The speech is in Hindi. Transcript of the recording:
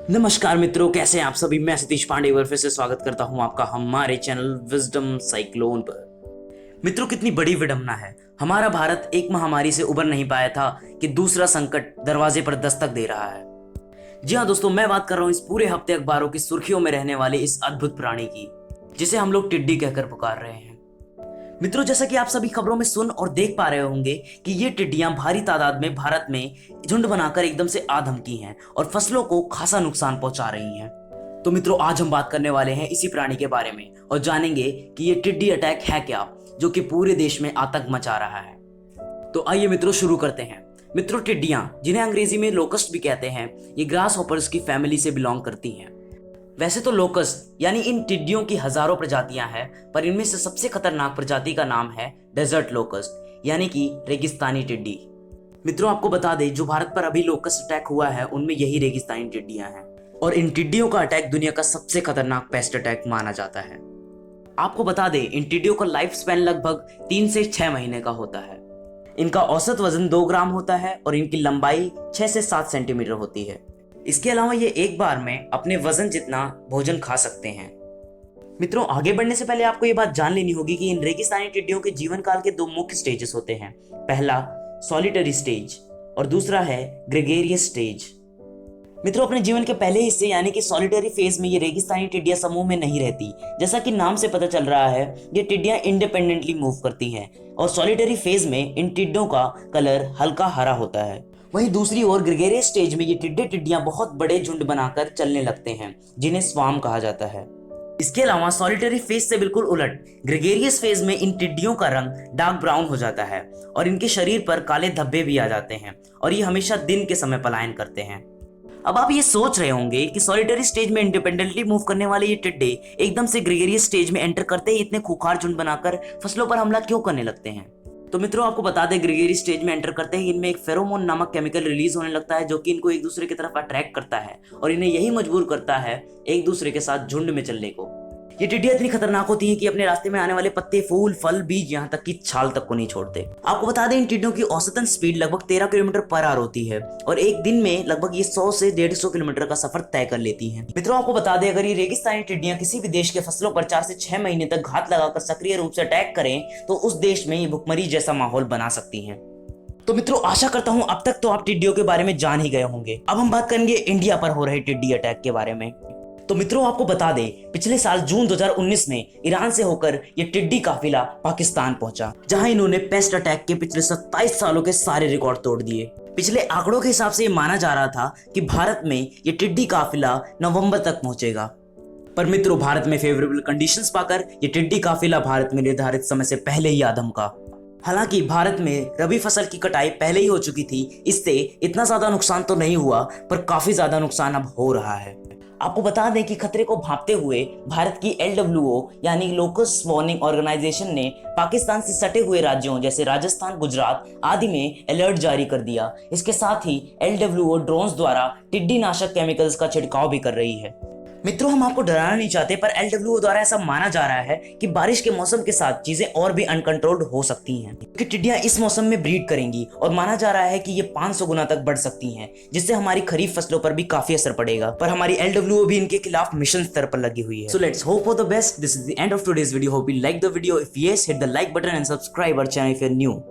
नमस्कार मित्रों, कैसे हैं आप सभी। मैं सतीश पांडे एक बार फिर से स्वागत करता हूं आपका हमारे चैनल विजडम साइक्लोन पर। मित्रों, कितनी बड़ी विडंबना है। हमारा भारत एक महामारी से उबर नहीं पाया था कि दूसरा संकट दरवाजे पर दस्तक दे रहा है। जी हाँ दोस्तों, मैं बात कर रहा हूं इस पूरे हफ्ते अखबारों की सुर्खियों में रहने वाले इस अद्भुत प्राणी की, जिसे हम लोग टिड्डी कहकर पुकार रहे हैं। मित्रों, जैसा कि आप सभी खबरों में सुन और देख पा रहे होंगे कि ये टिड्डियां भारी तादाद में भारत में झुंड बनाकर एकदम से आ धमकी हैं और फसलों को खासा नुकसान पहुंचा रही हैं। तो मित्रों, आज हम बात करने वाले हैं इसी प्राणी के बारे में और जानेंगे कि ये टिड्डी अटैक है क्या, जो कि पूरे देश में आतंक मचा रहा है। तो आइए मित्रों, शुरू करते हैं। मित्रों, टिड्डियां, जिन्हें अंग्रेजी में लोकस्ट भी कहते हैं, ये ग्रास हॉपर्स की फैमिली से बिलोंग करती हैं। वैसे तो लोकस्ट यानी इन टिड्डियों की हजारों प्रजातियां हैं, पर इनमें से सबसे खतरनाक प्रजाति का नाम है डेजर्ट लोकस्ट यानी कि रेगिस्तानी टिड्डी। मित्रों, आपको बता दें, जो भारत पर अभी लोकस्ट अटैक हुआ है उनमें यही रेगिस्तानी टिड्डियां हैं और इन टिड्डियों का अटैक दुनिया का सबसे खतरनाक पेस्ट अटैक माना जाता है। आपको बता दें, इन टिड्डियों का लाइफ स्पैन लगभग 3 से 6 महीने का होता है। इनका औसत वजन 2 ग्राम होता है और इनकी लंबाई 6 से 7 सेंटीमीटर होती है। इसके अलावा ये एक बार में अपने वजन जितना भोजन खा सकते हैं। मित्रों, आगे बढ़ने से पहले आपको ये बात जान लेनी होगी कि इन रेगिस्तानी टिड्डियों के जीवन काल के 2 मुख्य स्टेजेस होते हैं। पहला सॉलिटरी स्टेज और दूसरा है ग्रेगेरियस स्टेज। मित्रों, अपने जीवन के पहले हिस्से यानी कि सॉलिटरी फेज में ये रेगिस्तानी टिड्डियां समूह में नहीं रहती। जैसा कि नाम से पता चल रहा है, ये टिड्डियां इंडिपेंडेंटली मूव करती हैं और सॉलिटरी फेज में इन टिड्डों का कलर हल्का हरा होता है। वहीं दूसरी ओर ग्रेगेरियस स्टेज में ये टिड्डियां बहुत बड़े झुंड बनाकर चलने लगते हैं, जिन्हें स्वार्म कहा जाता है। इसके अलावा सॉलिटरी फेज से बिल्कुल उलट ग्रेगेरियस फेज में इन टिड्डियों का रंग डार्क ब्राउन हो जाता है और इनके शरीर पर काले धब्बे भी आ जाते हैं और ये हमेशा दिन के समय पलायन करते हैं। अब आप ये सोच रहे होंगे कि सॉलिटरी स्टेज में इंडिपेंडेंटली मूव करने वाले ये टिड्डे एकदम से ग्रेगेरियस स्टेज में एंटर करते ही इतने खूंखार झुंड बनाकर फसलों पर हमला क्यों करने लगते हैं। तो मित्रों, आपको बता दें, ग्रेगेरियस स्टेज में एंटर करते ही इनमें एक फेरोमोन नामक केमिकल रिलीज होने लगता है, जो कि इनको एक दूसरे की तरफ अट्रैक्ट करता है और इन्हें यही मजबूर करता है एक दूसरे के साथ झुंड में चलने को। ये टिड्डियां इतनी खतरनाक होती हैं कि अपने रास्ते में आने वाले पत्ते, फूल, फल, बीज, यहाँ तक कि छाल तक को नहीं छोड़ते। आपको बता दें, इन टिड्डियों की औसतन स्पीड लगभग 13 किलोमीटर पर आवर होती है और एक दिन में लगभग ये 100 से 150 किलोमीटर का सफर तय कर लेती हैं। मित्रों, आपको बता दें, अगर ये रेगिस्तानी टिड्डियां किसी भी देश के फसलों पर 4 से 6 महीने तक घात लगाकर सक्रिय रूप से अटैक करें तो उस देश में ये भुखमरी जैसा माहौल बना सकती हैं। तो मित्रों, आशा करता हूं अब तक तो आप टिड्डियों के बारे में जान ही गए होंगे। अब हम बात करेंगे इंडिया पर हो रहे टिड्डी अटैक के बारे में। तो मित्रों, आपको बता दें, पिछले साल जून 2019 में ईरान से होकर ये टिड्डी काफिला पाकिस्तान पहुंचा, जहां इन्होंने पेस्ट अटैक के पिछले 27 सालों के सारे रिकॉर्ड तोड़ दिए। पिछले आंकड़ों के हिसाब से ये माना जा रहा था कि भारत में ये टिड्डी काफिला नवंबर तक पहुंचेगा। पर मित्रों, भारत में फेवरेबल कंडीशंस पाकर ये टिड्डी काफिला भारत में निर्धारित समय से पहले ही आ धमका। हालांकि भारत में रबी फसल की कटाई पहले ही हो चुकी थी, इससे इतना ज्यादा नुकसान तो नहीं हुआ, पर काफी ज्यादा नुकसान अब हो रहा है। आपको बता दें कि खतरे को भांपते हुए भारत की LWO यानी लोकस्ट वार्निंग ऑर्गेनाइजेशन ने पाकिस्तान से सटे हुए राज्यों जैसे राजस्थान, गुजरात आदि में अलर्ट जारी कर दिया। इसके साथ ही LWO ड्रोन्स द्वारा टिड्डी नाशक केमिकल्स का छिड़काव भी कर रही है। मित्रों, हम आपको डराना नहीं चाहते, पर LWO द्वारा ऐसा माना जा रहा है कि बारिश के मौसम के साथ चीजें और भी अनकंट्रोल्ड हो सकती हैं, क्योंकि टिड्डियां इस मौसम में ब्रीड करेंगी और माना जा रहा है कि ये 500 गुना तक बढ़ सकती हैं, जिससे हमारी खरीफ फसलों पर भी काफी असर पड़ेगा। पर हमारी LWO भी इनके खिलाफ मिशन स्तर पर लगी हुई है। So let's hope for the best. This is the end of today's video. Hope you like the video. If yes, hit the like button and subscribe our channel if you are new.